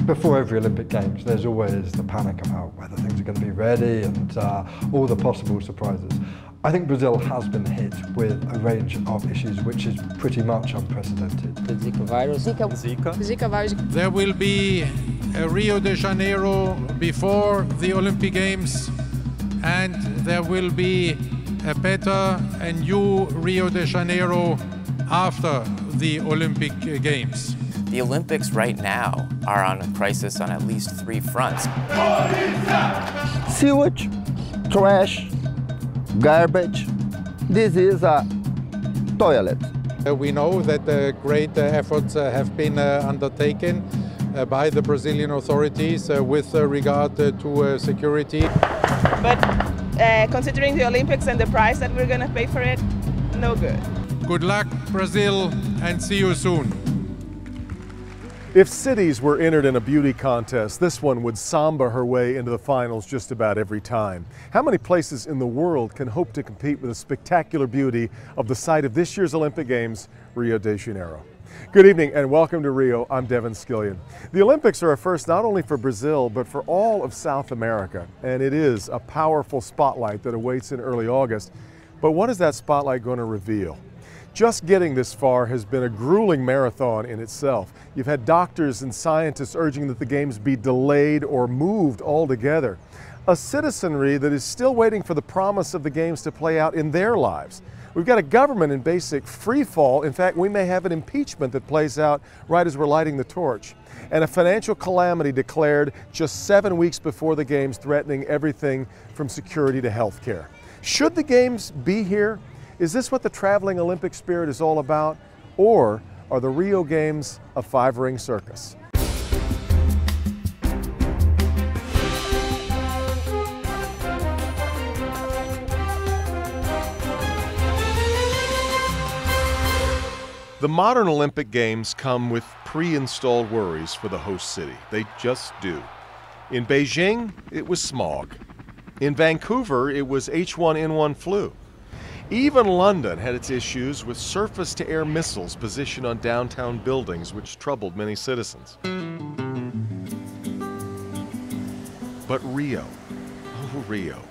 Before every Olympic Games, there's always the panic about whether things are going to be ready and all the possible surprises. I think Brazil has been hit with a range of issues which is pretty much unprecedented. The Zika virus. Zika virus. There will be a Rio de Janeiro before the Olympic Games, and there will be a better and new Rio de Janeiro after the Olympic Games. The Olympics right now are on a crisis on at least 3 fronts. Sewage, trash, garbage. This is a toilet. We know that great efforts have been undertaken by the Brazilian authorities with regard to security. But considering the Olympics and the price that we're going to pay for it, no good. Good luck, Brazil, and see you soon. If cities were entered in a beauty contest, this one would samba her way into the finals just about every time. How many places in the world can hope to compete with the spectacular beauty of the site of this year's Olympic Games, Rio de Janeiro? Good evening and welcome to Rio. I'm Devin Skillion. The Olympics are a first not only for Brazil, but for all of South America. And it is a powerful spotlight that awaits in early August. But what is that spotlight going to reveal? Just getting this far has been a grueling marathon in itself. You've had doctors and scientists urging that the Games be delayed or moved altogether. A citizenry that is still waiting for the promise of the Games to play out in their lives. We've got a government in basic free fall. In fact, we may have an impeachment that plays out right as we're lighting the torch. And a financial calamity declared just 7 weeks before the Games, threatening everything from security to health care. Should the Games be here? Is this what the traveling Olympic spirit is all about? Or are the Rio Games a 5-ring circus? The modern Olympic Games come with pre-installed worries for the host city. They just do. In Beijing, it was smog. In Vancouver, it was H1N1 flu. Even London had its issues with surface-to-air missiles positioned on downtown buildings, which troubled many citizens. But Rio, oh Rio,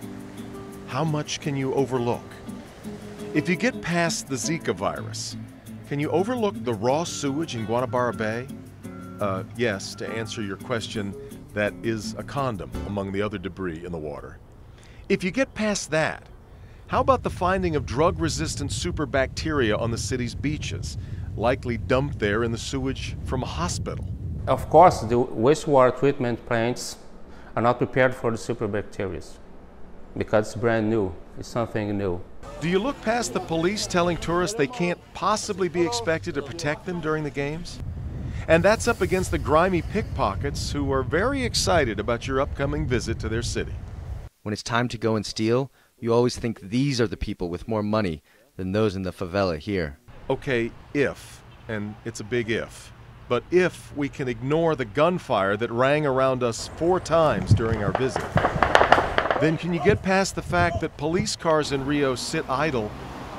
how much can you overlook? If you get past the Zika virus, can you overlook the raw sewage in Guanabara Bay? Yes, to answer your question, that is a condom among the other debris in the water. If you get past that, how about the finding of drug-resistant superbacteria on the city's beaches, likely dumped there in the sewage from a hospital? Of course, the wastewater treatment plants are not prepared for the superbacteria because it's brand new. It's something new. Do you look past the police telling tourists they can't possibly be expected to protect them during the Games? And that's up against the grimy pickpockets who are very excited about your upcoming visit to their city. When it's time to go and steal, you always think these are the people with more money than those in the favela here. Okay, if, and it's a big if, but if we can ignore the gunfire that rang around us 4 times during our visit, then can you get past the fact that police cars in Rio sit idle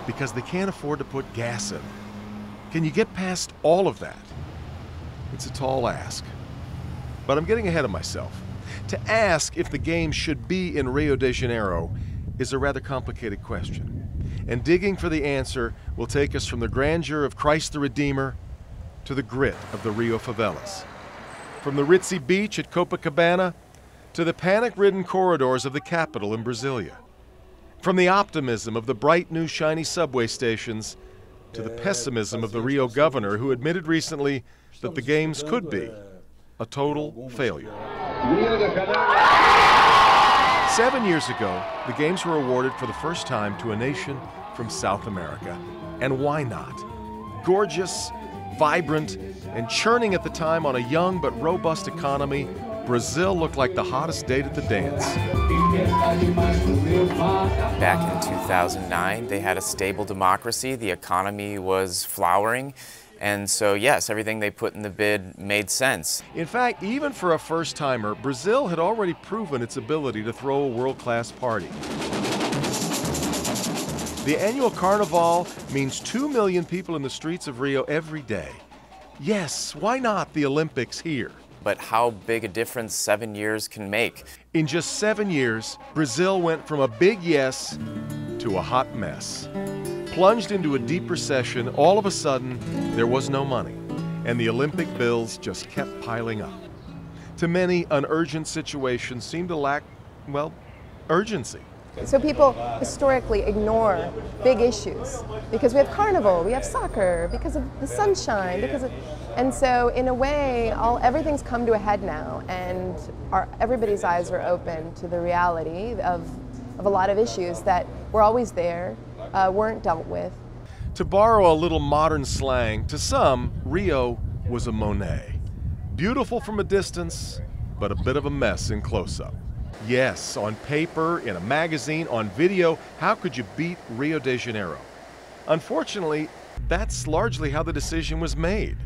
because they can't afford to put gas in? Can you get past all of that? It's a tall ask. But I'm getting ahead of myself. To ask if the Games should be in Rio de Janeiro is a rather complicated question. And digging for the answer will take us from the grandeur of Christ the Redeemer to the grit of the Rio favelas. From the ritzy beach at Copacabana to the panic-ridden corridors of the capital in Brasilia. From the optimism of the bright new shiny subway stations to the pessimism of the Rio governor who admitted recently that the Games could be a total failure. 7 years ago, the Games were awarded for the first time to a nation from South America. And why not? Gorgeous, vibrant, and churning at the time on a young but robust economy, Brazil looked like the hottest date at the dance. Back in 2009, they had a stable democracy. The economy was flowering. And so, yes, everything they put in the bid made sense. In fact, even for a first-timer, Brazil had already proven its ability to throw a world-class party. The annual Carnival means 2 million people in the streets of Rio every day. Yes, why not the Olympics here? but how big a difference 7 years can make. In just 7 years, Brazil went from a big yes to a hot mess. Plunged into a deep recession, all of a sudden, there was no money, and the Olympic bills just kept piling up. To many, an urgent situation seemed to lack, well, urgency. So people historically ignore big issues because we have carnival, we have soccer, because of the sunshine, and so in a way, everything's come to a head now, and everybody's eyes are open to the reality of a lot of issues that were always there, weren't dealt with. To borrow a little modern slang, to some, Rio was a Monet. Beautiful from a distance, but a bit of a mess in close-up. Yes, on paper, in a magazine, on video, how could you beat Rio de Janeiro? Unfortunately, that's largely how the decision was made.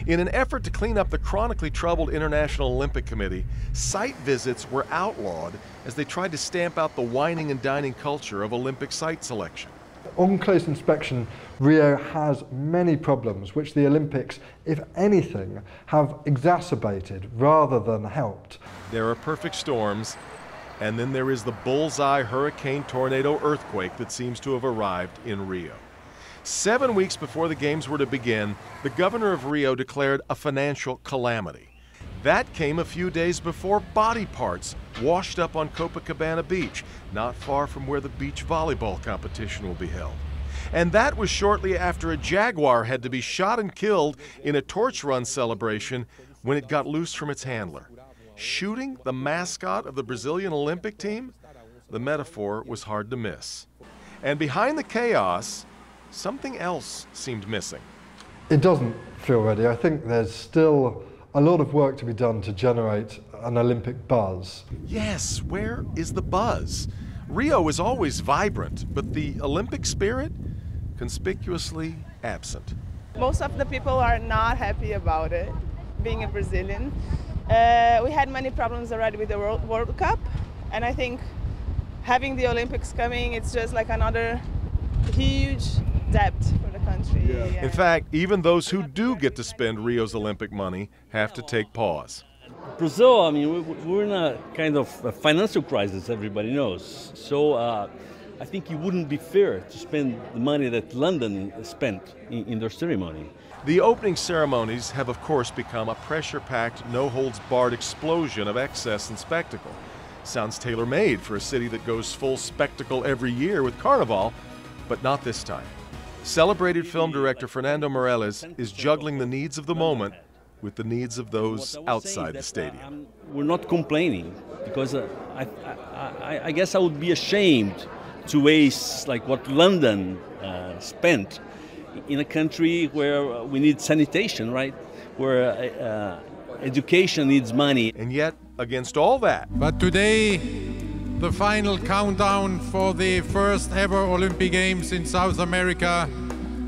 In an effort to clean up the chronically troubled International Olympic Committee, site visits were outlawed as they tried to stamp out the whining and dining culture of Olympic site selection. On close inspection, Rio has many problems which the Olympics, if anything, have exacerbated rather than helped. There are perfect storms, and then there is the bullseye hurricane, tornado, earthquake that seems to have arrived in Rio. 7 weeks before the games were to begin, the governor of Rio declared a financial calamity. That came a few days before body parts washed up on Copacabana Beach, not far from where the beach volleyball competition will be held. And that was shortly after a jaguar had to be shot and killed in a torch run celebration when it got loose from its handler. Shooting the mascot of the Brazilian Olympic team? The metaphor was hard to miss. And behind the chaos, something else seemed missing. It doesn't feel ready. I think there's still a lot of work to be done to generate an Olympic buzz. Yes, where is the buzz? Rio is always vibrant, but the Olympic spirit? Conspicuously absent. Most of the people are not happy about it, being a Brazilian. We had many problems already with the World Cup, and I think having the Olympics coming, it's just like another huge debt for the country. Yeah. In fact, even those who do get to spend Rio's Olympic money have to take pause. Brazil, I mean, we're in a kind of a financial crisis, everybody knows. So I think it wouldn't be fair to spend the money that London spent in their ceremony. The opening ceremonies have, of course, become a pressure-packed, no-holds-barred explosion of excess and spectacle. Sounds tailor-made for a city that goes full spectacle every year with Carnival, but not this time. Celebrated film director Fernando Meirelles is juggling the needs of the moment with the needs of those outside the stadium. We're not complaining, because I guess I would be ashamed to waste like what London spent in a country where we need sanitation, right? Where education needs money. And yet, against all that. But today, the final countdown for the first ever Olympic Games in South America,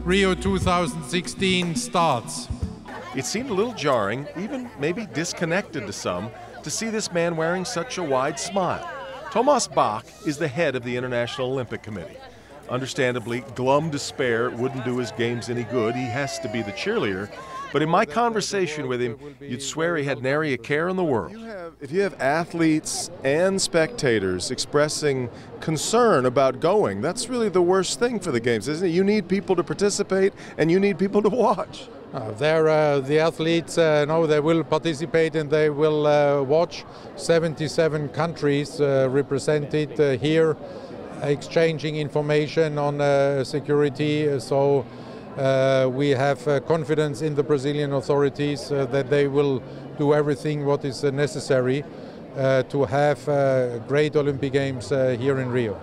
Rio 2016, starts. It seemed a little jarring, even maybe disconnected to some, to see this man wearing such a wide smile. Thomas Bach is the head of the International Olympic Committee. Understandably, glum despair wouldn't do his games any good. He has to be the cheerleader. But in my conversation with him, you'd swear he had nary a care in the world. If you have athletes and spectators expressing concern about going, that's really the worst thing for the games, isn't it? You need people to participate and you need people to watch. The athletes know they will participate and they will watch. 77 countries represented here, exchanging information on security. So we have confidence in the Brazilian authorities that they will do everything what is necessary to have great Olympic Games here in Rio.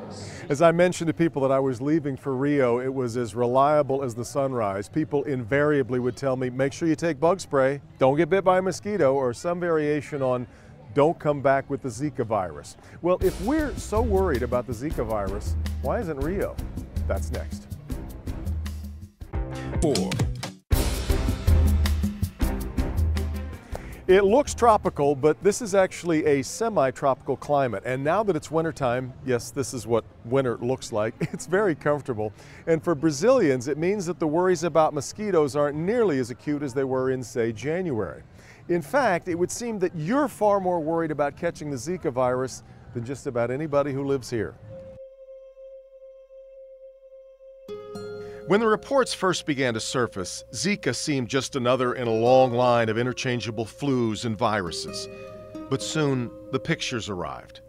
As I mentioned to people that I was leaving for Rio, it was as reliable as the sunrise. People invariably would tell me, make sure you take bug spray, don't get bit by a mosquito, or some variation on don't come back with the Zika virus. Well, if we're so worried about the Zika virus, why isn't Rio? That's next. 4. It looks tropical, but this is actually a semi-tropical climate. And now that it's wintertime, yes, this is what winter looks like. It's very comfortable. And for Brazilians, it means that the worries about mosquitoes aren't nearly as acute as they were in, say, January. In fact, it would seem that you're far more worried about catching the Zika virus than just about anybody who lives here. When the reports first began to surface, Zika seemed just another in a long line of interchangeable flus and viruses. But soon, the pictures arrived.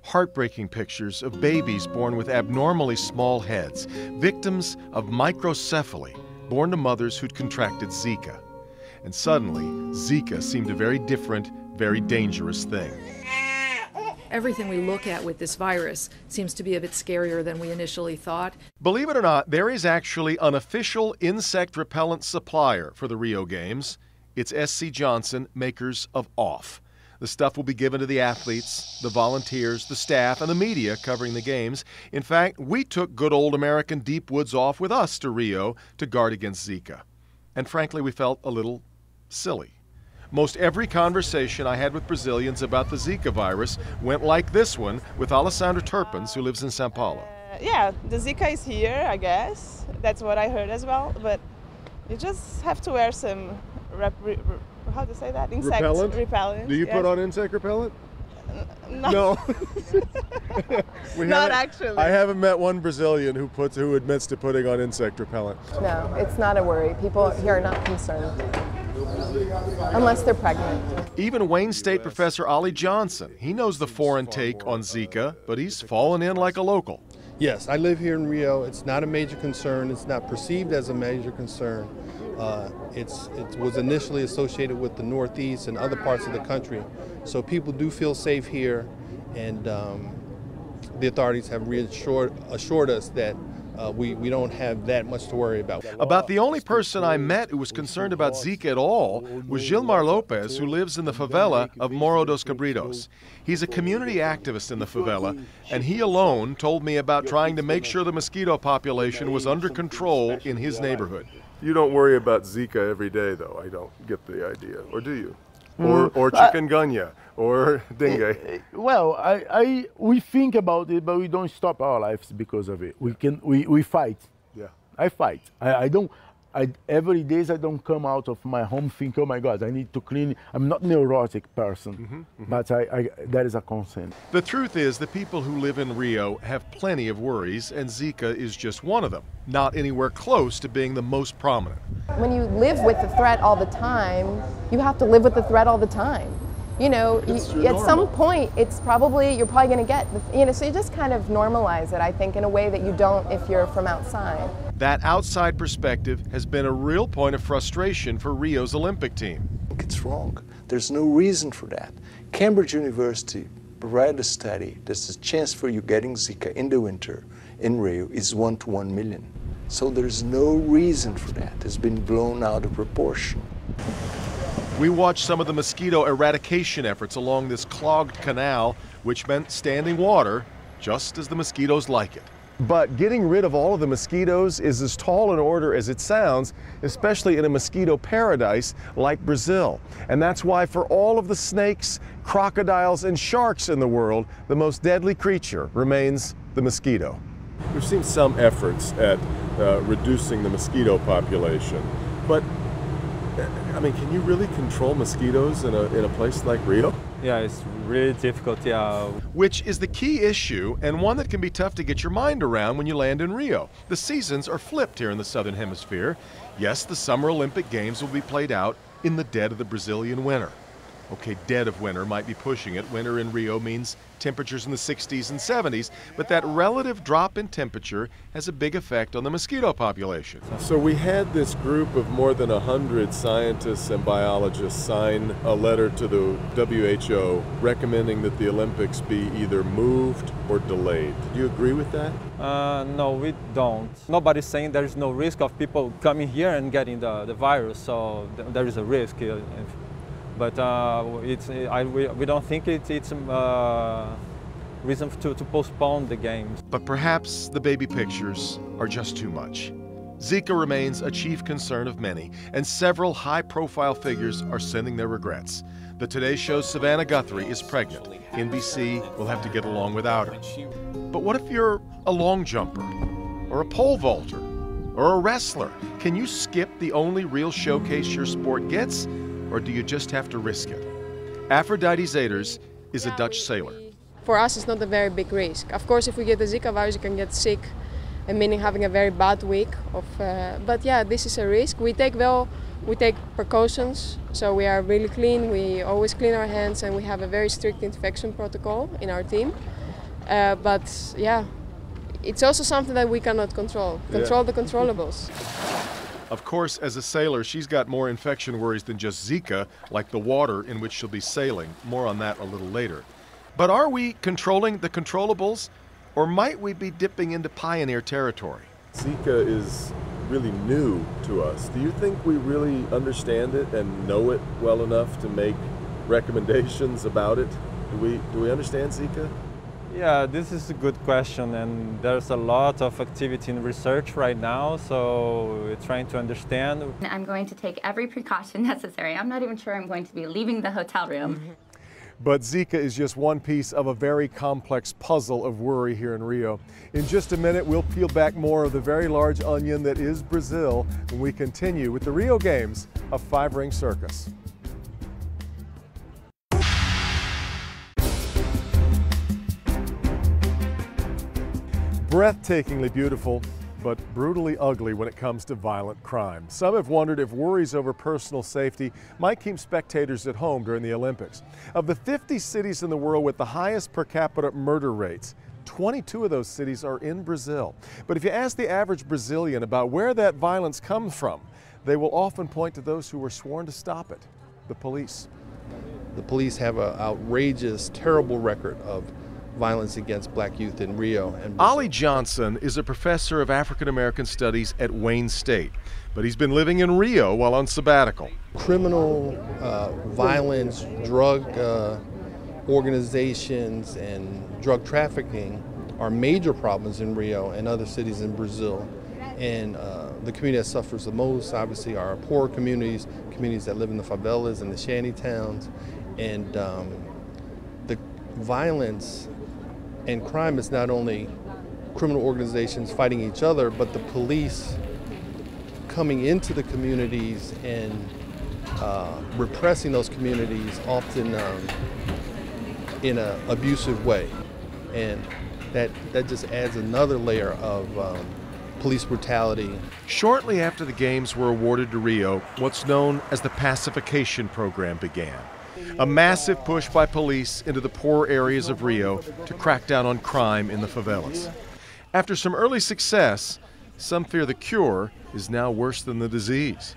Heartbreaking pictures of babies born with abnormally small heads, victims of microcephaly, born to mothers who'd contracted Zika. And suddenly, Zika seemed a very different, very dangerous thing. Everything we look at with this virus seems to be a bit scarier than we initially thought. Believe it or not, there is actually an official insect repellent supplier for the Rio Games. It's SC Johnson, makers of Off. The stuff will be given to the athletes, the volunteers, the staff, and the media covering the games. In fact, we took good old American Deep Woods Off with us to Rio to guard against Zika. And frankly, we felt a little silly. Most every conversation I had with Brazilians about the Zika virus went like this one with Alesandra Turpins, who lives in Sao Paulo. Yeah, the Zika is here, I guess. That's what I heard as well. But you just have to wear some, how to say that? Insect repellent. Do you put on insect repellent? No. Not actually. I haven't met one Brazilian who admits to putting on insect repellent. No, it's not a worry. People here are not concerned. Unless they're pregnant. Even Wayne State professor Ollie Johnson, he knows the foreign take on Zika, but he's fallen in like a local. Yes, I live here in Rio. It's not a major concern. It's not perceived as a major concern. It was initially associated with the Northeast and other parts of the country. So people do feel safe here, and the authorities have assured us that we don't have that much to worry about. About the only person I met who was concerned about Zika at all was Gilmar Lopez, who lives in the favela of Morro dos Cabritos. He's a community activist in the favela, and he alone told me about trying to make sure the mosquito population was under control in his neighborhood. You don't worry about Zika every day, though. I don't get the idea. Or do you? Or chikungunya, or dengue? Well, we think about it, but we don't stop our lives because of it. We fight. Yeah. I fight. Every day I don't come out of my home think, oh my God, I need to clean. I'm not a neurotic person, but that is a concern. The truth is, the people who live in Rio have plenty of worries, and Zika is just one of them, not anywhere close to being the most prominent. When you live with the threat all the time, you have to live with the threat all the time. You know, at some point, you're probably going to get, so you just kind of normalize it, I think, in a way that you don't if you're from outside. That outside perspective has been a real point of frustration for Rio's Olympic team. It's wrong. There's no reason for that. Cambridge University read a study that the chance for you getting Zika in the winter in Rio is 1 to 1 million. So there's no reason for that. It's been blown out of proportion. We watched some of the mosquito eradication efforts along this clogged canal, which meant standing water, just as the mosquitoes like it. But getting rid of all of the mosquitoes is as tall an order as it sounds, especially in a mosquito paradise like Brazil. And that's why for all of the snakes, crocodiles, and sharks in the world, the most deadly creature remains the mosquito. We've seen some efforts at reducing the mosquito population, but I mean, can you really control mosquitoes in a place like Rio? Yeah, it's really difficult, yeah. Which is the key issue, and one that can be tough to get your mind around when you land in Rio. The seasons are flipped here in the Southern Hemisphere. Yes, the Summer Olympic Games will be played out in the dead of the Brazilian winter. Okay, dead of winter might be pushing it. Winter in Rio means temperatures in the 60s and 70s, but that relative drop in temperature has a big effect on the mosquito population. So we had this group of more than 100 scientists and biologists sign a letter to the WHO recommending that the Olympics be either moved or delayed. Do you agree with that? No, we don't. Nobody's saying there is no risk of people coming here and getting the virus, so there is a risk. But we don't think it's reason to postpone the games. But perhaps the baby pictures are just too much. Zika remains a chief concern of many, and several high-profile figures are sending their regrets. The Today Show's Savannah Guthrie is pregnant. NBC will have to get along without her. But what if you're a long jumper, or a pole vaulter, or a wrestler? Can you skip the only real showcase your sport gets? or do you just have to risk it? Aphrodite Zaders is a Dutch sailor. For us, it's not a very big risk. Of course, if we get the Zika virus, you can get sick, and meaning having a very bad week. But yeah, this is a risk. We take precautions, so we are really clean. We always clean our hands, and we have a very strict infection protocol in our team. But yeah, it's also something that we cannot control. Control the controllables. Of course, as a sailor, she's got more infection worries than just Zika, like the water in which she'll be sailing. More on that a little later. But are we controlling the controllables, or might we be dipping into pioneer territory? Zika is really new to us. Do you think we really understand it and know it well enough to make recommendations about it? Do we understand Zika? Yeah, this is a good question, and there's a lot of activity in research right now, so we're trying to understand. I'm going to take every precaution necessary. I'm not even sure I'm going to be leaving the hotel room. But Zika is just one piece of a very complex puzzle of worry here in Rio. In just a minute, we'll peel back more of the very large onion that is Brazil when we continue with the Rio Games of Five-Ring Circus. Breathtakingly beautiful, but brutally ugly when it comes to violent crime. Some have wondered if worries over personal safety might keep spectators at home during the Olympics. Of the 50 cities in the world with the highest per capita murder rates, 22 of those cities are in Brazil. But if you ask the average Brazilian about where that violence comes from, they will often point to those who were sworn to stop it, the police. The police have an outrageous, terrible record of violence against black youth in Rio. And Ollie Johnson is a professor of African American studies at Wayne State, but he's been living in Rio while on sabbatical. Criminal violence, drug organizations, and drug trafficking are major problems in Rio and other cities in Brazil. And the community that suffers the most, obviously, are poor communities, communities that live in the favelas and the shanty towns. And the violence and crime is not only criminal organizations fighting each other, but the police coming into the communities and repressing those communities, often in an abusive way. And that just adds another layer of police brutality. Shortly after the games were awarded to Rio, what's known as the pacification program began. A massive push by police into the poor areas of Rio to crack down on crime in the favelas. After some early success, some fear the cure is now worse than the disease.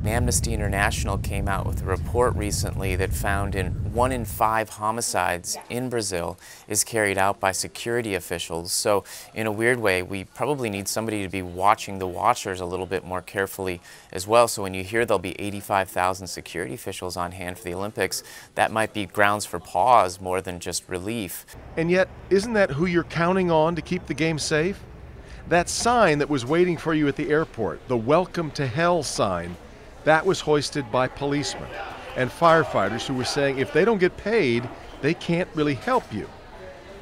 Amnesty International came out with a report recently that found 1 in 5 homicides in Brazil is carried out by security officials. So in a weird way, we probably need somebody to be watching the watchers a little bit more carefully as well. So when you hear there'll be 85,000 security officials on hand for the Olympics, that might be grounds for pause more than just relief. And yet, isn't that who you're counting on to keep the game safe? That sign that was waiting for you at the airport, the Welcome to Hell sign, that was hoisted by policemen and firefighters who were saying if they don't get paid, they can't really help you.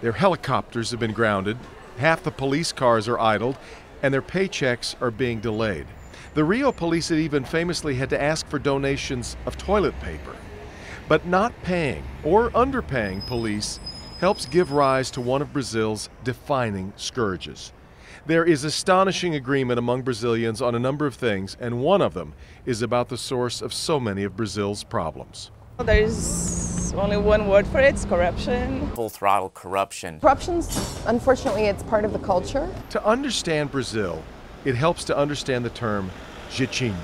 Their helicopters have been grounded, half the police cars are idled, and their paychecks are being delayed. The Rio police had even famously had to ask for donations of toilet paper. But not paying or underpaying police helps give rise to one of Brazil's defining scourges. There is astonishing agreement among Brazilians on a number of things, and one of them is about the source of so many of Brazil's problems. There's only one word for it, it's corruption. Full throttle corruption. Corruption's, unfortunately, it's part of the culture. To understand Brazil, it helps to understand the term jeitinho.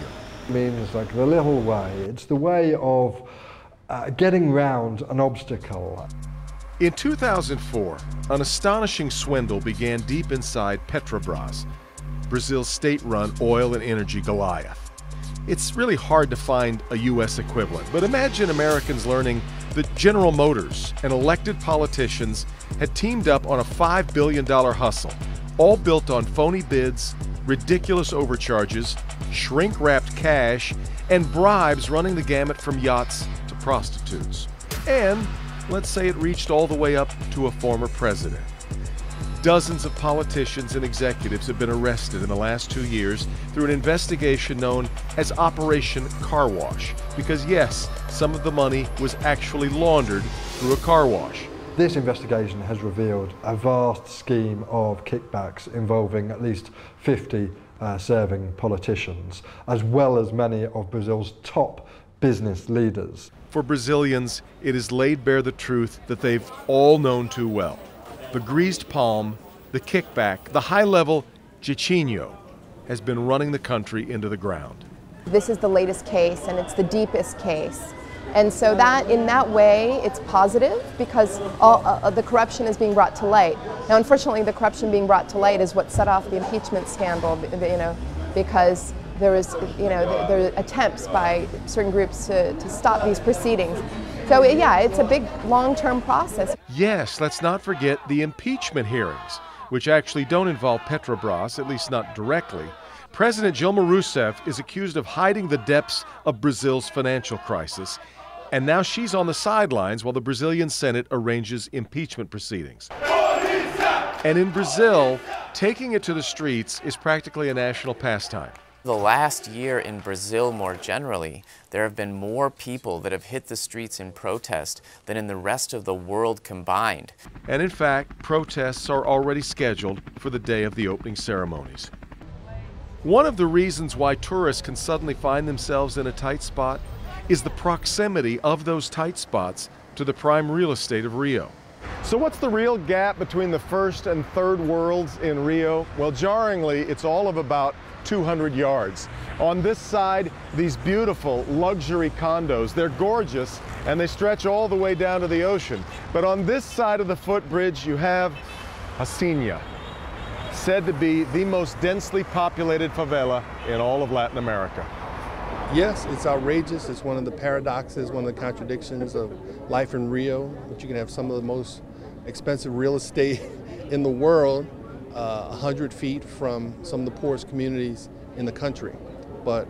It means like the little way. It's the way of getting round an obstacle. In 2004, an astonishing swindle began deep inside Petrobras, Brazil's state-run oil and energy Goliath. It's really hard to find a U.S. equivalent, but imagine Americans learning that General Motors and elected politicians had teamed up on a $5 billion hustle, all built on phony bids, ridiculous overcharges, shrink-wrapped cash, and bribes running the gamut from yachts to prostitutes. And let's say it reached all the way up to a former president. Dozens of politicians and executives have been arrested in the last 2 years through an investigation known as Operation Car Wash. Because yes, some of the money was actually laundered through a car wash. This investigation has revealed a vast scheme of kickbacks involving at least 50 serving politicians, as well as many of Brazil's top business leaders. For Brazilians, it has laid bare the truth that they've all known too well. The greased palm, the kickback, the high-level jeitinho has been running the country into the ground. This is the latest case, and it's the deepest case. And so that, in that way, it's positive because all, the corruption is being brought to light. Now, unfortunately, the corruption being brought to light is what set off the impeachment scandal, because there are attempts by certain groups to stop these proceedings. So yeah, it's a big long-term process. Yes, let's not forget the impeachment hearings, which actually don't involve Petrobras, at least not directly. President Dilma Rousseff is accused of hiding the depths of Brazil's financial crisis, and now she's on the sidelines while the Brazilian Senate arranges impeachment proceedings. And in Brazil, taking it to the streets is practically a national pastime. The last year in Brazil more generally, there have been more people that have hit the streets in protest than in the rest of the world combined. And in fact, protests are already scheduled for the day of the opening ceremonies. One of the reasons why tourists can suddenly find themselves in a tight spot is the proximity of those tight spots to the prime real estate of Rio. So what's the real gap between the first and third worlds in Rio? Well, jarringly, it's all of about 200 yards. On this side, these beautiful luxury condos. They're gorgeous and they stretch all the way down to the ocean. But on this side of the footbridge, you have Hacienda, said to be the most densely populated favela in all of Latin America. Yes, it's outrageous. It's one of the paradoxes, one of the contradictions of life in Rio, that you can have some of the most expensive real estate in the world 100 feet from some of the poorest communities in the country. But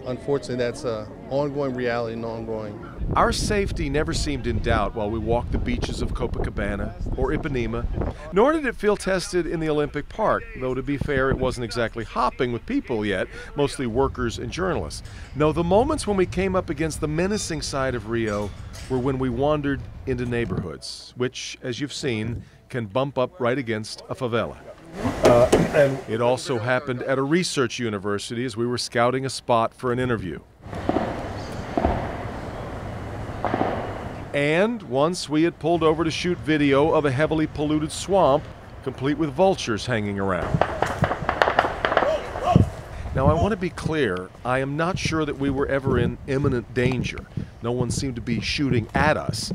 unfortunately, that's an ongoing reality and ongoing. Our safety never seemed in doubt while we walked the beaches of Copacabana or Ipanema, nor did it feel tested in the Olympic Park, though to be fair, it wasn't exactly hopping with people yet, mostly workers and journalists. No, the moments when we came up against the menacing side of Rio were when we wandered into neighborhoods, which, as you've seen, can bump up right against a favela. And it also happened at a research university as we were scouting a spot for an interview. And once we had pulled over to shoot video of a heavily polluted swamp, complete with vultures hanging around. Now, I want to be clear, I am not sure that we were ever in imminent danger. No one seemed to be shooting at us.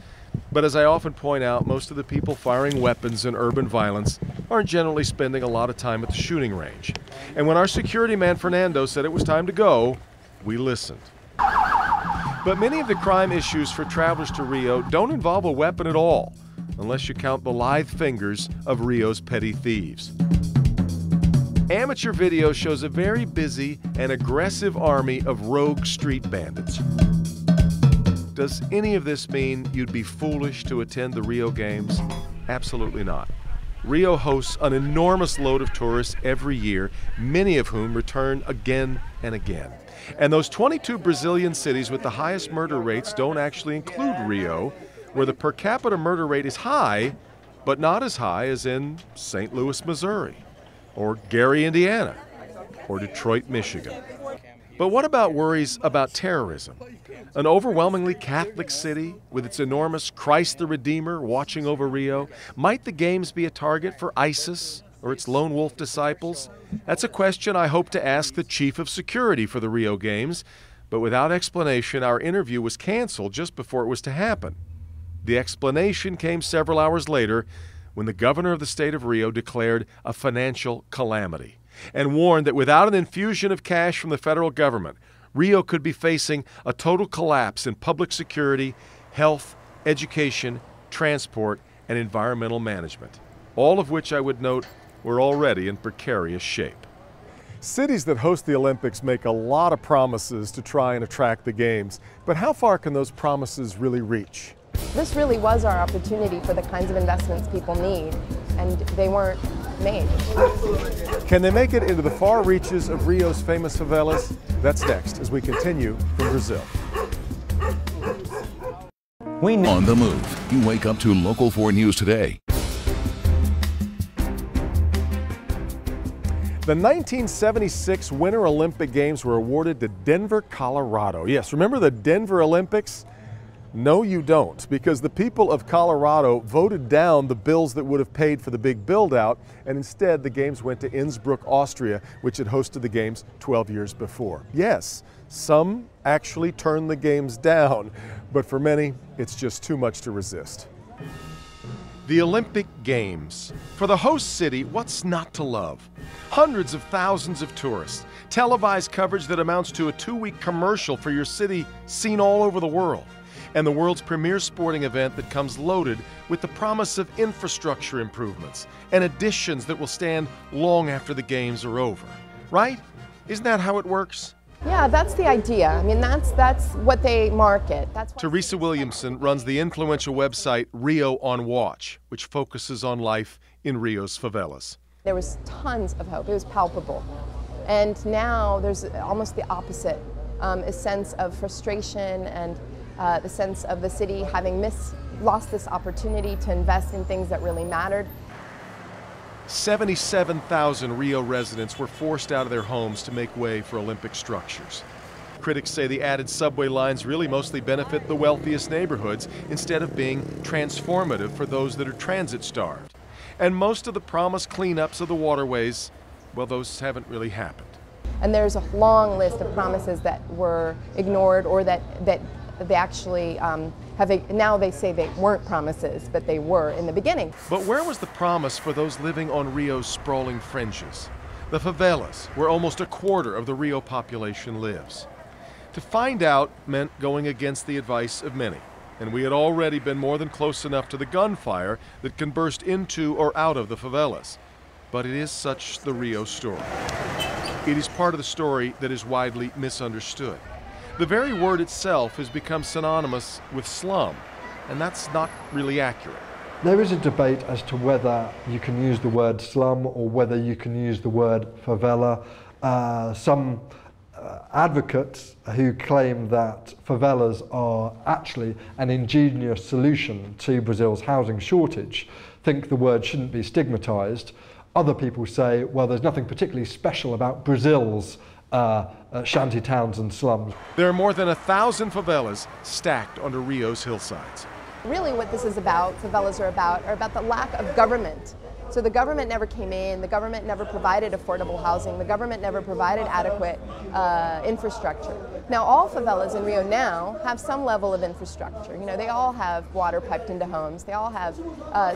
But as I often point out, most of the people firing weapons in urban violence aren't generally spending a lot of time at the shooting range. And when our security man Fernando said it was time to go, we listened. But many of the crime issues for travelers to Rio don't involve a weapon at all, unless you count the lithe fingers of Rio's petty thieves. Amateur video shows a very busy and aggressive army of rogue street bandits. Does any of this mean you'd be foolish to attend the Rio Games? Absolutely not. Rio hosts an enormous load of tourists every year, many of whom return again and again. And those 22 Brazilian cities with the highest murder rates don't actually include Rio, where the per capita murder rate is high, but not as high as in St. Louis, Missouri, or Gary, Indiana, or Detroit, Michigan. But what about worries about terrorism? An overwhelmingly Catholic city with its enormous Christ the Redeemer watching over Rio, might the Games be a target for ISIS or its lone wolf disciples? That's a question I hope to ask the chief of security for the Rio Games, but without explanation, our interview was canceled just before it was to happen. The explanation came several hours later when the governor of the state of Rio declared a financial calamity and warned that without an infusion of cash from the federal government, Rio could be facing a total collapse in public security, health, education, transport, and environmental management, all of which I would note were already in precarious shape. Cities that host the Olympics make a lot of promises to try and attract the Games, but how far can those promises really reach? This really was our opportunity for the kinds of investments people need. and they weren't made. Can they make it into the far reaches of Rio's famous favelas? That's next as we continue from Brazil. On the move, you wake up to Local 4 News today. The 1976 Winter Olympic Games were awarded to Denver, Colorado. Yes, remember the Denver Olympics? No, you don't, because the people of Colorado voted down the bills that would have paid for the big build-out, and instead the Games went to Innsbruck, Austria, which had hosted the Games 12 years before. Yes, some actually turned the Games down, but for many, it's just too much to resist. The Olympic Games. For the host city, what's not to love? Hundreds of thousands of tourists, televised coverage that amounts to a 2-week commercial for your city seen all over the world, and the world's premier sporting event that comes loaded with the promise of infrastructure improvements and additions that will stand long after the Games are over. Right? Isn't that how it works? Yeah, that's the idea. I mean, that's what they market. Teresa Williamson runs the influential website Rio on Watch, which focuses on life in Rio's favelas. There was tons of hope. It was palpable. And now there's almost the opposite, a sense of frustration and the sense of the city having lost this opportunity to invest in things that really mattered. 77,000 Rio residents were forced out of their homes to make way for Olympic structures. Critics say the added subway lines really mostly benefit the wealthiest neighborhoods instead of being transformative for those that are transit-starved. And most of the promised cleanups of the waterways, well, those haven't really happened. And there's a long list of promises that were ignored or that they actually now they say they weren't promises, but they were in the beginning. But where was the promise for those living on Rio's sprawling fringes? The favelas, where almost a quarter of the Rio population lives. To find out meant going against the advice of many, and we had already been more than close enough to the gunfire that can burst into or out of the favelas. But it is such the Rio story. It is part of the story that is widely misunderstood. The very word itself has become synonymous with slum, and that's not really accurate. There is a debate as to whether you can use the word slum or whether you can use the word favela. Some advocates who claim that favelas are actually an ingenious solution to Brazil's housing shortage think the word shouldn't be stigmatized. Other people say, well, there's nothing particularly special about Brazil's shanty towns and slums. There are more than 1,000 favelas stacked onto Rio's hillsides. Really what this is about, favelas are about the lack of government. So the government never came in, the government never provided affordable housing, the government never provided adequate infrastructure. Now all favelas in Rio now have some level of infrastructure. You know, they all have water piped into homes, they all have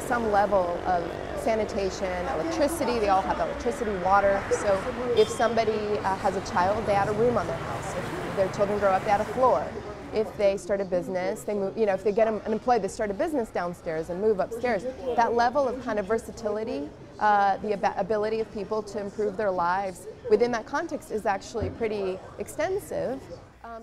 some level of sanitation, electricity, they all have electricity, water. So if somebody has a child, they add a room on their house. If their children grow up, they add a floor. If they start a business, they move, you know, if they get unemployed, they start a business downstairs and move upstairs. That level of kind of versatility, the ability of people to improve their lives within that context is actually pretty extensive.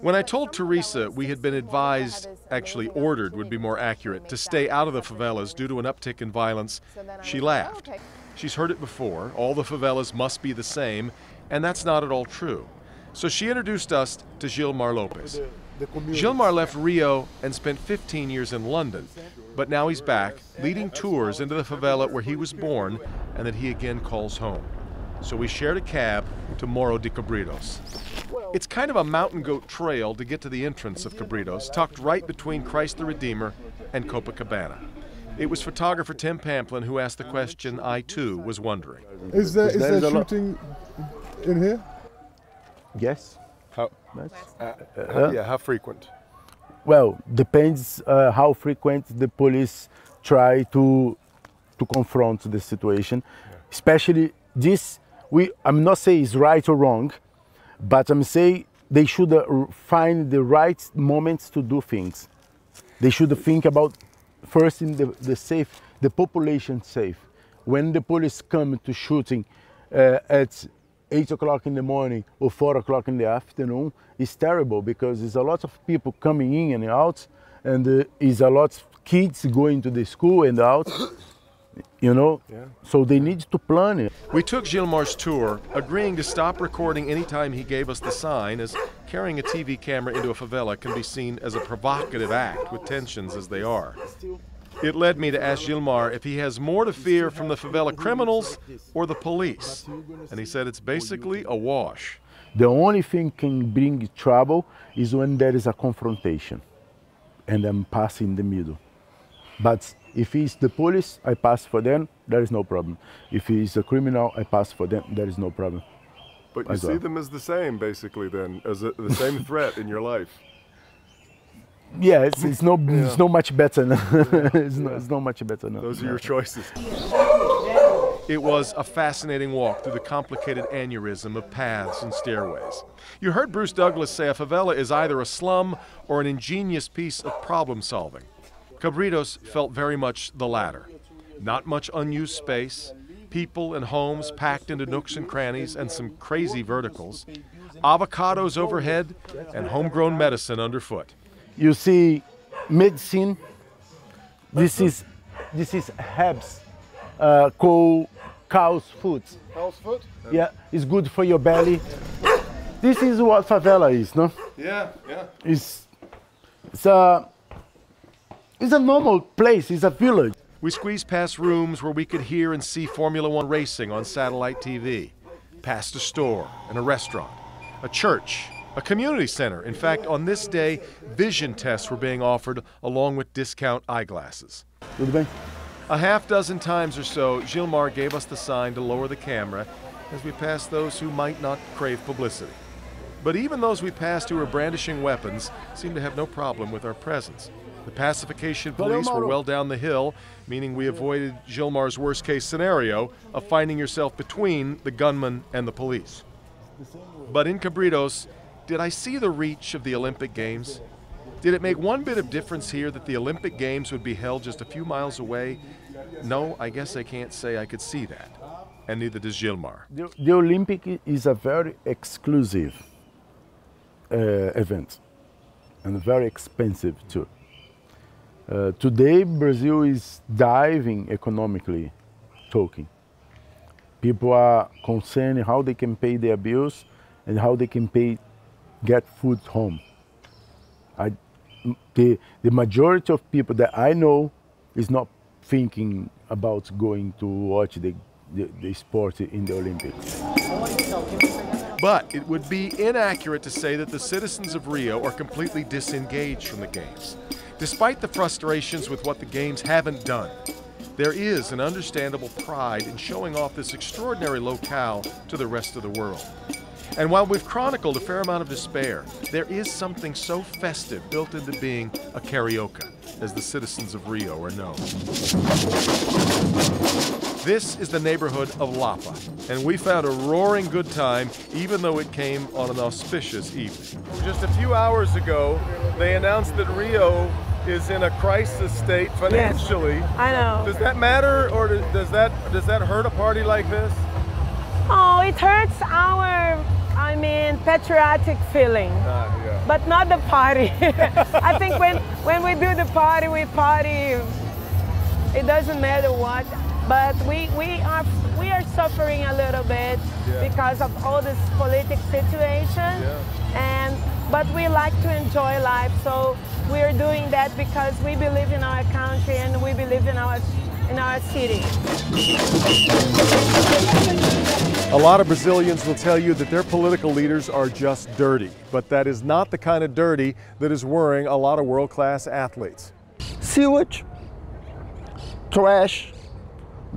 When I told Teresa we had been advised, actually ordered would be more accurate, to stay out of the favelas due to an uptick in violence, she laughed. She's heard it before, all the favelas must be the same, and that's not at all true. So she introduced us to Gilmar Lopez. Gilmar left Rio and spent 15 years in London, but now he's back, leading tours into the favela where he was born and that he again calls home. So we shared a cab to Morro de Cabritos. It's kind of a mountain goat trail to get to the entrance of Cabritos, tucked right between Christ the Redeemer and Copacabana. It was photographer Tim Pamplin who asked the question I too was wondering. Is there shooting in here? Yes. How frequent? Well, depends how frequent the police try to confront the situation. Especially this, I'm not saying it's right or wrong, but I'm saying they should find the right moments to do things. They should think about first in the population safe. When the police come to shooting at 8 o'clock in the morning or 4 o'clock in the afternoon, is terrible because there's a lot of people coming in and out, and there's a lot of kids going to the school and out. you know? So they need to plan it. We took Gilmar's tour, agreeing to stop recording anytime he gave us the sign, as carrying a TV camera into a favela can be seen as a provocative act with tensions as they are. It led me to ask Gilmar if he has more to fear from the favela criminals or the police. And he said it's basically a wash. The only thing can bring trouble is when there is a confrontation and I'm passing in the middle. But if it's the police, I pass for them, there is no problem. If it's a criminal, I pass for them, there is no problem. But you see them as the same, basically, then, as the same threat in your life. Yeah, it's no much better. It's not much better now. Those are your choices. It was a fascinating walk through the complicated aneurysm of paths and stairways. You heard Bruce Douglas say a favela is either a slum or an ingenious piece of problem solving. Cabritos felt very much the latter. Not much unused space, people and homes packed into nooks and crannies and some crazy verticals, avocados overhead and homegrown medicine underfoot. You see medicine, this is herbs, called cow's foot. Cow's foot? Yeah, it's good for your belly. This is what favela is, no? Yeah. It's a normal place, it's a village. We squeezed past rooms where we could hear and see Formula One racing on satellite TV, past a store and a restaurant, a church, a community center. In fact, on this day, vision tests were being offered along with discount eyeglasses. A half dozen times or so, Gilmar gave us the sign to lower the camera as we passed those who might not crave publicity. But even those we passed who were brandishing weapons seemed to have no problem with our presence. The pacification police were well down the hill, meaning we avoided Gilmar's worst-case scenario of finding yourself between the gunman and the police. But in Cabritos, did I see the reach of the Olympic Games? Did it make one bit of difference here that the Olympic Games would be held just a few miles away? No, I guess I can't say I could see that. And neither does Gilmar. The Olympic is a very exclusive event and very expensive too. Today, Brazil is diving economically talking. People are concerned how they can pay their bills and how they can get food home. The majority of people that I know is not thinking about going to watch the sport in the Olympics. But it would be inaccurate to say that the citizens of Rio are completely disengaged from the Games. Despite the frustrations with what the Games haven't done, there is an understandable pride in showing off this extraordinary locale to the rest of the world. And while we've chronicled a fair amount of despair, there is something so festive built into being a carioca, as the citizens of Rio are known. This is the neighborhood of Lapa, and we found a roaring good time, even though it came on an auspicious evening. Just a few hours ago, they announced that Rio is in a crisis state financially. Yes, I know. Does that matter, or does that hurt a party like this? Oh, it hurts our, patriotic feeling, yeah. But not the party. I think when we do the party, we party. It doesn't matter what, but we are suffering a little bit because of all this political situation, but we like to enjoy life, so we are doing that because we believe in our country and we believe in our city. A lot of Brazilians will tell you that their political leaders are just dirty, but that is not the kind of dirty that is worrying a lot of world-class athletes. Sewage, trash,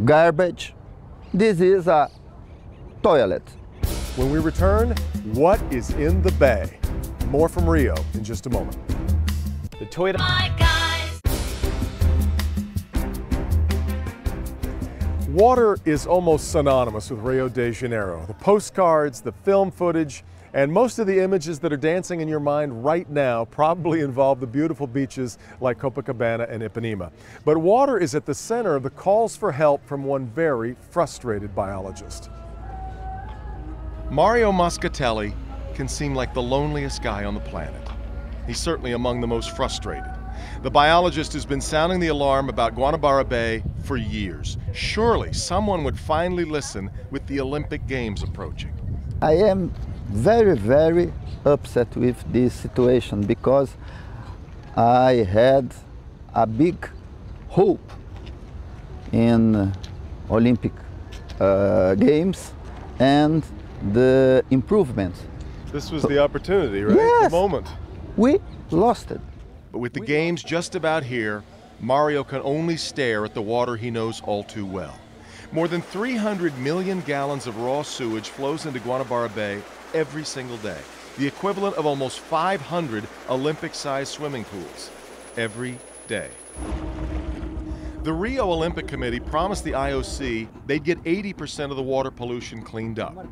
garbage. This is a toilet. When we return, what is in the bay? More from Rio in just a moment. The Toyota. Water is almost synonymous with Rio de Janeiro. The postcards, the film footage, and most of the images that are dancing in your mind right now probably involve the beautiful beaches like Copacabana and Ipanema. But water is at the center of the calls for help from one very frustrated biologist. Mario Moscatelli can seem like the loneliest guy on the planet. He's certainly among the most frustrated. The biologist has been sounding the alarm about Guanabara Bay for years. Surely someone would finally listen with the Olympic Games approaching. I am very, very upset with this situation because I had a big hope in Olympic Games and the improvements. This was the opportunity, right? Yes. The moment. We lost it. But with the games just about here, Mario can only stare at the water he knows all too well. More than 300 million gallons of raw sewage flows into Guanabara Bay every single day, the equivalent of almost 500 Olympic-sized swimming pools every day. The Rio Olympic Committee promised the IOC they'd get 80% of the water pollution cleaned up.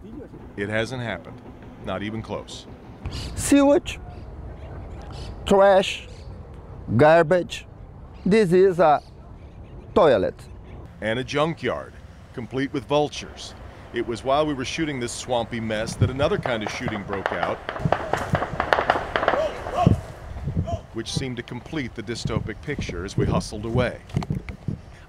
It hasn't happened, not even close. Sewage, trash, garbage. This is a toilet. And a junkyard, complete with vultures. It was while we were shooting this swampy mess that another kind of shooting broke out, which seemed to complete the dystopic picture as we hustled away.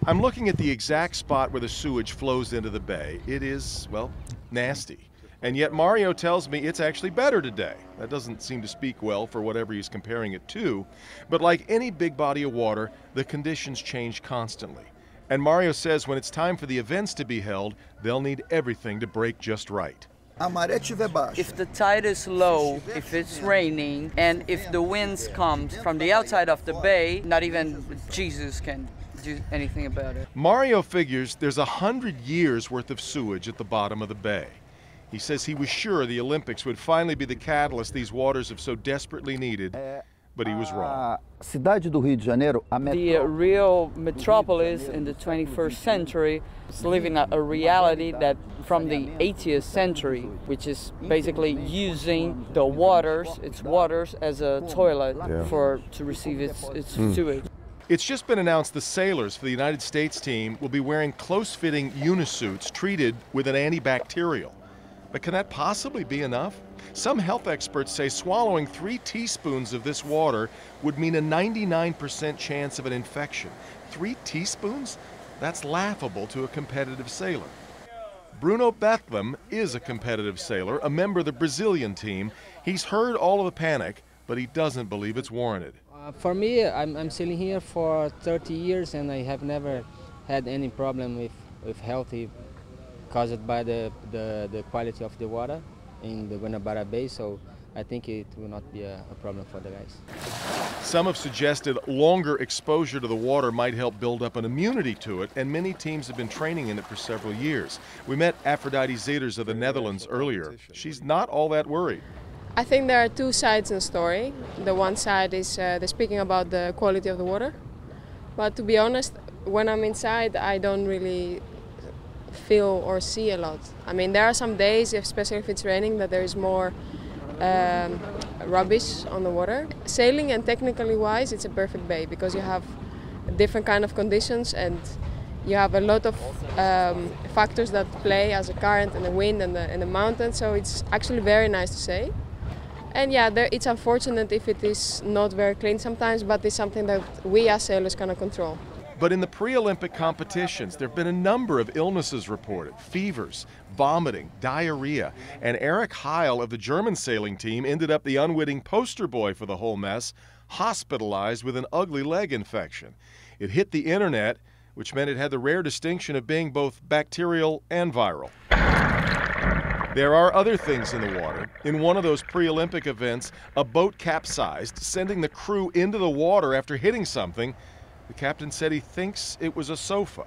I'm looking at the exact spot where the sewage flows into the bay. It is, well, nasty. And yet Mario tells me it's actually better today. That doesn't seem to speak well for whatever he's comparing it to. But like any big body of water, the conditions change constantly. And Mario says when it's time for the events to be held, they'll need everything to break just right. If the tide is low, if it's raining, and if the winds come from the outside of the bay, not even Jesus can do anything about it. Mario figures there's 100 years worth of sewage at the bottom of the bay. He says he was sure the Olympics would finally be the catalyst these waters have so desperately needed, but he was wrong. The Rio metropolis in the 21st century is living a reality that from the 18th century, which is basically using the its waters as a toilet to receive its sewage. It's just been announced the sailors for the United States team will be wearing close-fitting unisuits treated with an antibacterial. But can that possibly be enough? Some health experts say swallowing 3 teaspoons of this water would mean a 99% chance of an infection. 3 teaspoons? That's laughable to a competitive sailor. Bruno Bethlehem is a competitive sailor, a member of the Brazilian team. He's heard all of the panic, but he doesn't believe it's warranted. For me, I'm sailing here for 30 years and I have never had any problem with healthy caused by the quality of the water in the Guanabara Bay, so I think it will not be a problem for the guys. Some have suggested longer exposure to the water might help build up an immunity to it, and many teams have been training in it for several years. We met Aphrodite Zeters of the Netherlands earlier. She's not all that worried. I think there are two sides in the story. The one side is they're speaking about the quality of the water, but to be honest, when I'm inside, I don't really feel or see a lot. I mean, there are some days, especially if it's raining, that there is more rubbish on the water. Sailing and technically wise, it's a perfect bay because you have different kind of conditions and you have a lot of factors that play as a current and the wind and the mountain, so it's actually very nice to sail. And yeah, it's unfortunate if it is not very clean sometimes, but it's something that we as sailors cannot control. But in the pre-Olympic competitions, there have been a number of illnesses reported: fevers, vomiting, diarrhea. And Eric Heil of the German sailing team ended up the unwitting poster boy for the whole mess, hospitalized with an ugly leg infection. It hit the internet, which meant it had the rare distinction of being both bacterial and viral. There are other things in the water. In one of those pre-Olympic events, a boat capsized, sending the crew into the water after hitting something. The captain said he thinks it was a sofa.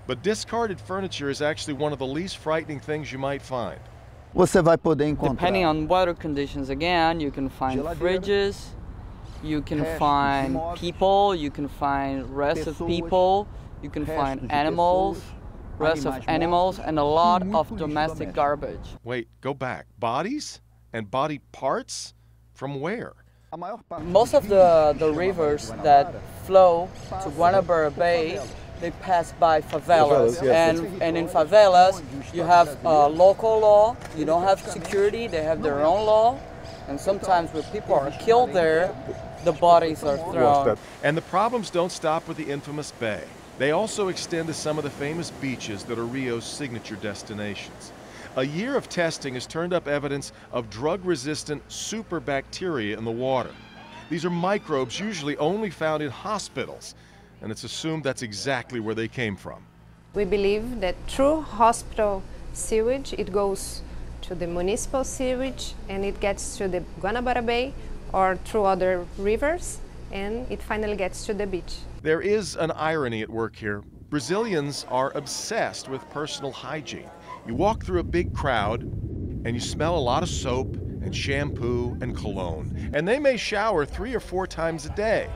But discarded furniture is actually one of the least frightening things you might find. Depending on weather conditions, again, you can find fridges, you can find people, you can find rest of people, you can find animals, rest of animals, and a lot of domestic garbage. Wait, go back. Bodies? And body parts? From where? Most of the rivers that flow to Guanabara Bay, they pass by favelas. And in favelas, you have local law, you don't have security, they have their own law. And sometimes when people are killed there, the bodies are thrown. And the problems don't stop with the infamous bay. They also extend to some of the famous beaches that are Rio's signature destinations. A year of testing has turned up evidence of drug-resistant superbacteria in the water. These are microbes usually only found in hospitals, and it's assumed that's exactly where they came from. We believe that through hospital sewage, it goes to the municipal sewage, and it gets to the Guanabara Bay or through other rivers, and it finally gets to the beach. There is an irony at work here. Brazilians are obsessed with personal hygiene. You walk through a big crowd, and you smell a lot of soap and shampoo and cologne. And they may shower 3 or 4 times a day,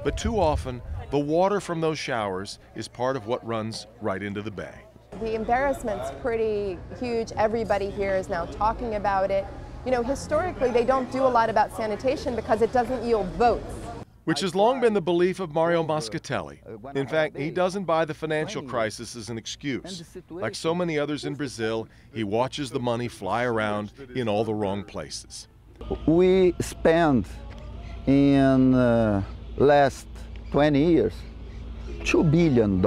but too often, the water from those showers is part of what runs right into the bay. The embarrassment's pretty huge. Everybody here is now talking about it. You know, historically, they don't do a lot about sanitation because it doesn't yield votes. Which has long been the belief of Mario Moscatelli. In fact, he doesn't buy the financial crisis as an excuse. Like so many others in Brazil, he watches the money fly around in all the wrong places. We spent in last 20 years $2 billion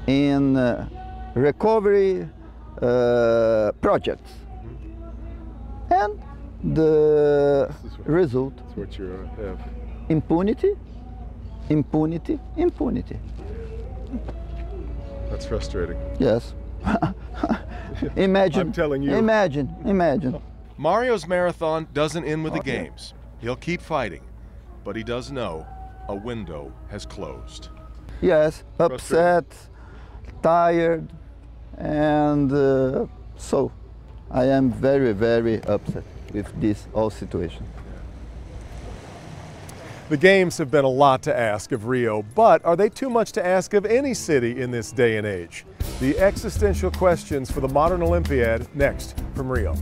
in recovery projects. And the result, what you have. Impunity, impunity, impunity. That's frustrating. Yes. Imagine. I'm telling you. Imagine. Mario's marathon doesn't end with the games. He'll keep fighting, but he does know a window has closed. Yes, upset, tired, and so I am very, very upset with this whole situation. The games have been a lot to ask of Rio, but are they too much to ask of any city in this day and age? The existential questions for the modern Olympiad next from Rio.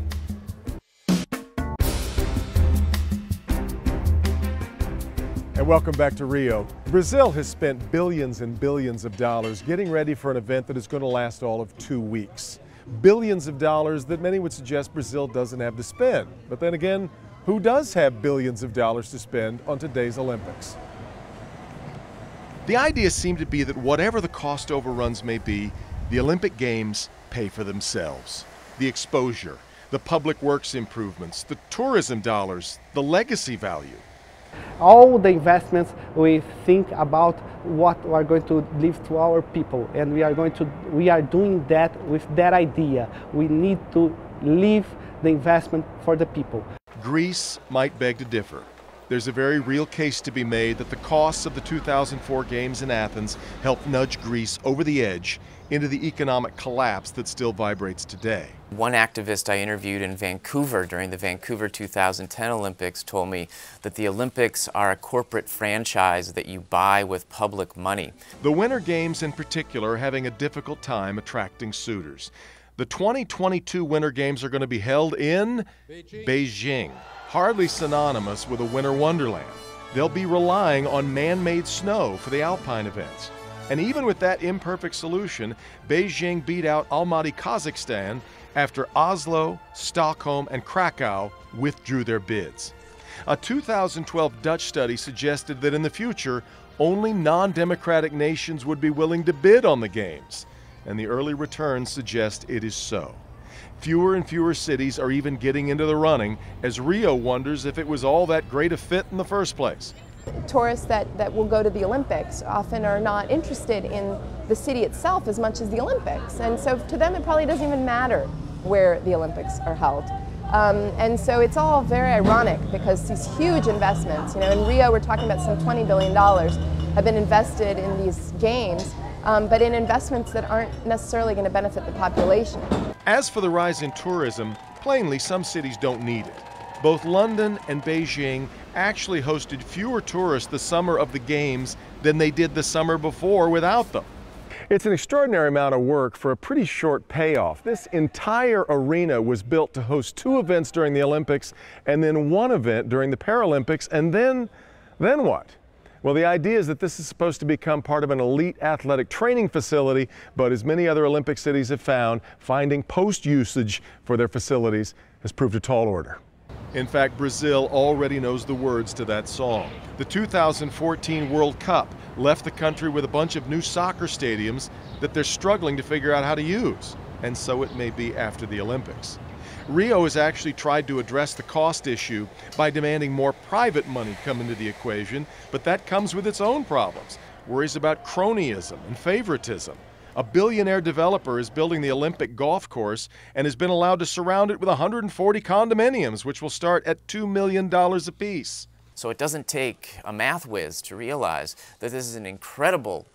And welcome back to Rio. Brazil has spent billions and billions of dollars getting ready for an event that is going to last all of 2 weeks. Billions of dollars that many would suggest Brazil doesn't have to spend. But then again, who does have billions of dollars to spend on today's Olympics? The idea seemed to be that whatever the cost overruns may be, the Olympic Games pay for themselves. The exposure, the public works improvements, the tourism dollars, the legacy value. All the investments, we think about what we are going to leave to our people, and we are doing that with that idea. We need to leave the investment for the people. Greece might beg to differ. There's a very real case to be made that the costs of the 2004 Games in Athens helped nudge Greece over the edge into the economic collapse that still vibrates today. One activist I interviewed in Vancouver during the Vancouver 2010 Olympics told me that the Olympics are a corporate franchise that you buy with public money. The Winter Games in particular are having a difficult time attracting suitors. The 2022 Winter Games are going to be held in Beijing, hardly synonymous with a winter wonderland. They'll be relying on man-made snow for the alpine events. And even with that imperfect solution, Beijing beat out Almaty, Kazakhstan, after Oslo, Stockholm, and Krakow withdrew their bids. A 2012 Dutch study suggested that in the future, only non-democratic nations would be willing to bid on the Games. And the early returns suggest it is so. Fewer and fewer cities are even getting into the running, as Rio wonders if it was all that great a fit in the first place. Tourists that will go to the Olympics often are not interested in the city itself as much as the Olympics. And so to them, it probably doesn't even matter where the Olympics are held. And so it's all very ironic because these huge investments, in Rio we're talking about some $20 billion have been invested in these games, but in investments that aren't necessarily going to benefit the population. As for the rise in tourism, plainly some cities don't need it. Both London and Beijing actually hosted fewer tourists the summer of the Games than they did the summer before without them. It's an extraordinary amount of work for a pretty short payoff. This entire arena was built to host 2 events during the Olympics and then 1 event during the Paralympics, and then what? Well, the idea is that this is supposed to become part of an elite athletic training facility, but as many other Olympic cities have found, finding post-usage for their facilities has proved a tall order. In fact, Brazil already knows the words to that song. The 2014 World Cup left the country with a bunch of new soccer stadiums that they're struggling to figure out how to use. And so it may be after the Olympics. Rio has actually tried to address the cost issue by demanding more private money come into the equation, but that comes with its own problems. Worries about cronyism and favoritism. A billionaire developer is building the Olympic golf course and has been allowed to surround it with 140 condominiums, which will start at $2 million apiece. So it doesn't take a math whiz to realize that this is an incredible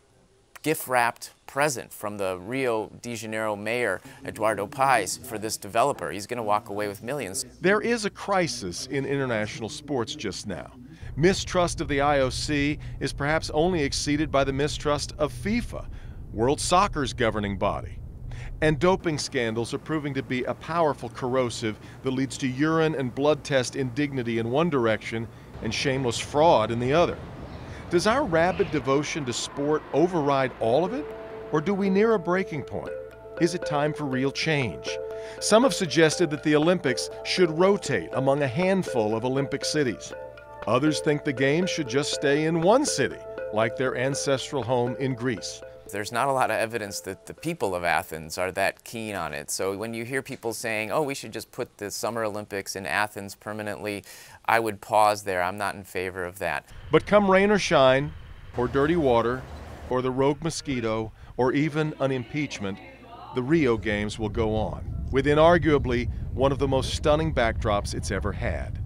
gift-wrapped present from the Rio de Janeiro mayor, Eduardo Paes, for this developer. He's going to walk away with millions. There is a crisis in international sports just now. Mistrust of the IOC is perhaps only exceeded by the mistrust of FIFA, World Soccer's governing body. And doping scandals are proving to be a powerful corrosive that leads to urine and blood test indignity in one direction and shameless fraud in the other. Does our rabid devotion to sport override all of it? Or do we near a breaking point? Is it time for real change? Some have suggested that the Olympics should rotate among a handful of Olympic cities. Others think the Games should just stay in one city, like their ancestral home in Greece. There's not a lot of evidence that the people of Athens are that keen on it. So when you hear people saying, oh, we should just put the Summer Olympics in Athens permanently, I would pause there. I'm not in favor of that. But come rain or shine, or dirty water, or the rogue mosquito, or even an impeachment, the Rio Games will go on, with inarguably one of the most stunning backdrops it's ever had.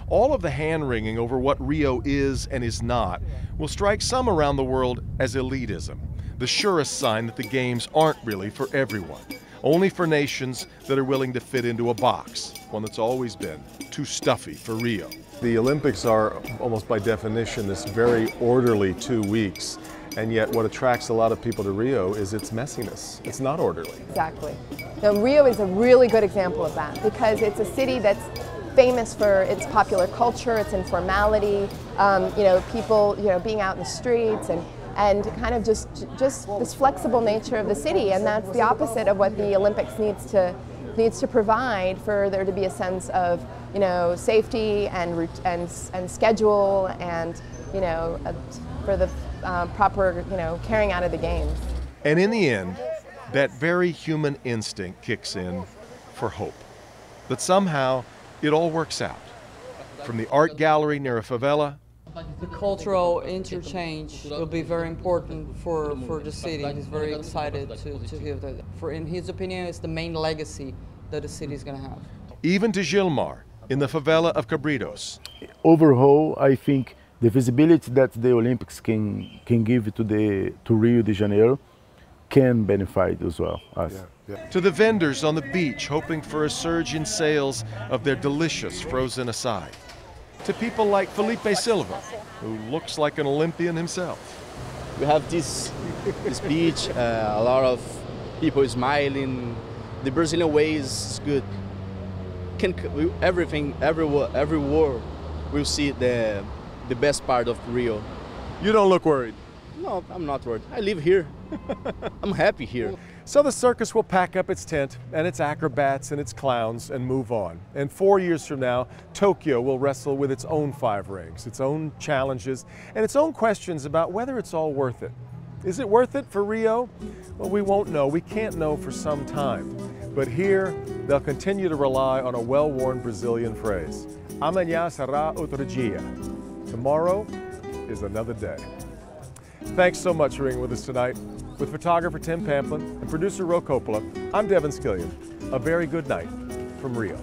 All of the hand-wringing over what Rio is and is not will strike some around the world as elitism, the surest sign that the Games aren't really for everyone, only for nations that are willing to fit into a box, one that's always been too stuffy for Rio. The Olympics are, almost by definition, this very orderly 2 weeks, and yet what attracts a lot of people to Rio is its messiness. It's not orderly. Exactly. Now, Rio is a really good example of that because it's a city that's famous for its popular culture, its informality, people, being out in the streets and kind of just this flexible nature of the city, and that's the opposite of what the Olympics needs to provide for there to be a sense of safety and schedule and for the proper carrying out of the games. And in the end, that very human instinct kicks in for hope, that somehow it all works out. From the art gallery near a favela. The cultural interchange will be very important for the city. He's very excited to hear that. In his opinion, it's the main legacy that the city is going to have. Even to Gilmar, in the favela of Cabritos. Overall, I think the visibility that the Olympics can give to Rio de Janeiro can benefit as well us. To the vendors on the beach hoping for a surge in sales of their delicious frozen acai. To people like Felipe Silva, who looks like an Olympian himself. We have this beach, a lot of people smiling. The Brazilian way is good. Everywhere we'll see the best part of Rio. You don't look worried. No, I'm not worried. I live here. I'm happy here. So the circus will pack up its tent and its acrobats and its clowns and move on. And 4 years from now, Tokyo will wrestle with its own 5 rings, its own challenges, and its own questions about whether it's all worth it. Is it worth it for Rio? Well, we won't know. We can't know for some time. But here, they'll continue to rely on a well-worn Brazilian phrase. Amanhã será outro dia. Tomorrow is another day. Thanks so much for being with us tonight. With photographer Tim Pamplin and producer Ro Coppola, I'm Devin Skillion. A very good night from Rio.